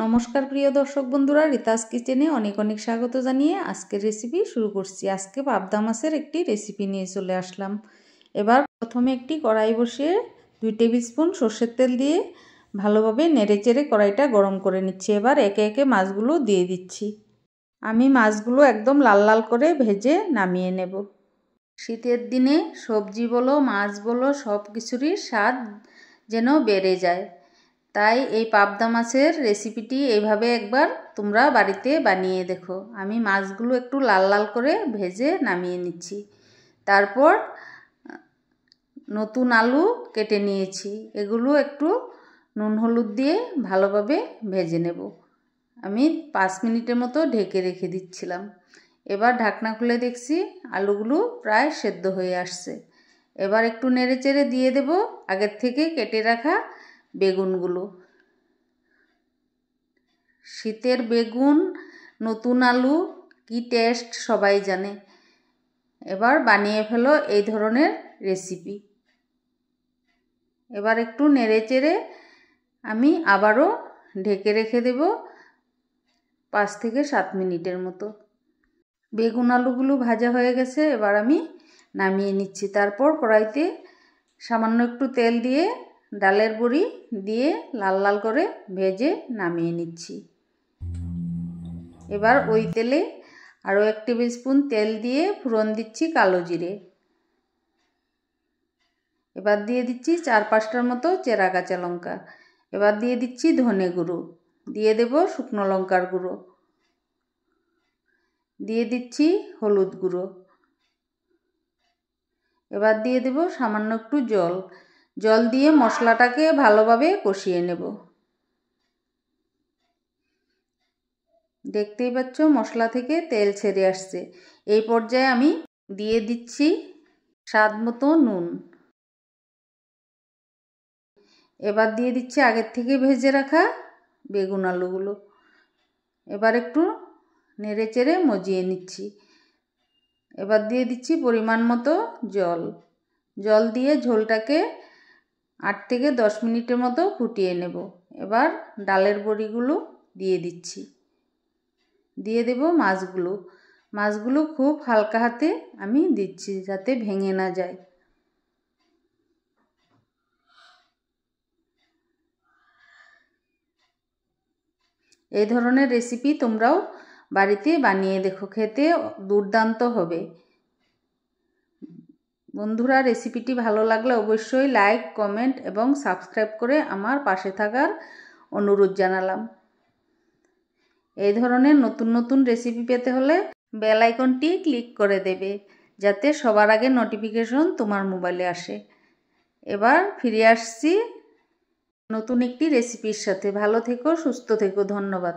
নমস্কার প্রিয় দর্শক বন্ধুরা, রিতাস কিচেনে অনেক অনেক স্বাগত জানিয়ে আজকের রেসিপি শুরু করছি। আজকে পাবদা মাছের একটি রেসিপি নিয়ে চলে আসলাম। এবার প্রথমে একটি কড়াই বসিয়ে 2 টেবিল স্পুন সর্ষের তেল দিয়ে ভালোভাবে নেড়েচেড়ে কড়াইটা গরম করে নিচ্ছি। এবার একে একে মাছগুলো দিয়ে দিচ্ছি। আমি মাছগুলো একদম লাল লাল করে ভেজে নামিয়ে নেব। শীতের দিনে সবজি বলো মাছ বলো সব কিছুরই স্বাদ যেন বেড়ে যায়। তাই এই পাবদা মাছের রেসিপিটি এইভাবে একবার তোমরা বাড়িতে বানিয়ে দেখো। আমি মাছগুলো একটু লাল লাল করে ভেজে নামিয়ে নিচ্ছি। তারপর নতুন আলু কেটে নিয়েছি, এগুলো একটু নুন হলুদ দিয়ে ভালোভাবে ভেজে নেব। আমি 5 মিনিটের মতো ঢেকে রেখে দিচ্ছিলাম। এবার ঢাকনা খুলে দেখছি আলুগুলো প্রায় সেদ্ধ হয়ে আসছে। এবার একটু নেড়েচেড়ে দিয়ে দেব আগের থেকে কেটে রাখা বেগুনগুলো। শীতের বেগুন, নতুন আলু কি টেস্ট সবাই জানে। এবার বানিয়ে ফেলো এই ধরনের রেসিপি। এবার একটু নেড়েচেড়ে আমি আবারও ঢেকে রেখে দেব 5 থেকে 7 মিনিটের মতো। বেগুন আলুগুলো ভাজা হয়ে গেছে, এবার আমি নামিয়ে নিচ্ছি। তারপর কড়াইতে সামান্য একটু তেল দিয়ে ডালের বড়ি দিয়ে লাল লাল করে ভেজে নামিয়ে নিচ্ছি। এবার ওই তেলে আরও 1 টেবিল স্পুন তেল দিয়ে ফোড়ন দিচ্ছি কালো জিরে। এবার দিয়ে দিচ্ছি 4-5টার মতো চেরা কাঁচা লঙ্কা। এবার দিয়ে দিচ্ছি ধনে গুঁড়ো, দিয়ে দেব শুকনো লঙ্কার গুঁড়ো, দিয়ে দিচ্ছি হলুদ গুঁড়ো। এবার দিয়ে দেব সামান্য একটু জল দিয়ে মশলাটাকে ভালোভাবে কষিয়ে নেব। দেখতেই পাচ্ছ মশলা থেকে তেল ছেড়ে আসছে। এই পর্যায়ে আমি দিয়ে দিচ্ছি স্বাদ মতো নুন। এবার দিয়ে দিচ্ছি আগের থেকে ভেজে রাখা বেগুন আলুগুলো। এবার একটু নেড়েচেড়ে মজিয়ে নিচ্ছি। এবার দিয়ে দিচ্ছি পরিমাণ মতো জল দিয়ে ঝোলটাকে 8 থেকে 10 মিনিটের মতো ফুটিয়ে নেব। এবার ডালের বড়িগুলো দিয়ে দিচ্ছি, দিয়ে দেব মাছগুলো খুব হালকা হাতে আমি দিচ্ছি যাতে ভেঙে না যায়। এই ধরনের রেসিপি তোমরাও বাড়িতে বানিয়ে দেখো, খেতে দুর্দান্ত হবে। বন্ধুরা, রেসিপিটি ভালো লাগলে অবশ্যই লাইক, কমেন্ট এবং সাবস্ক্রাইব করে আমার পাশে থাকার অনুরোধ জানালাম। এই ধরনের নতুন নতুন রেসিপি পেতে হলে বেল আইকনটি ক্লিক করে দেবে যাতে সবার আগে নোটিফিকেশন তোমার মোবাইলে আসে। এবার ফিরে আসছি নতুন একটি রেসিপির সাথে। ভালো থেকো, সুস্থ থেকো, ধন্যবাদ।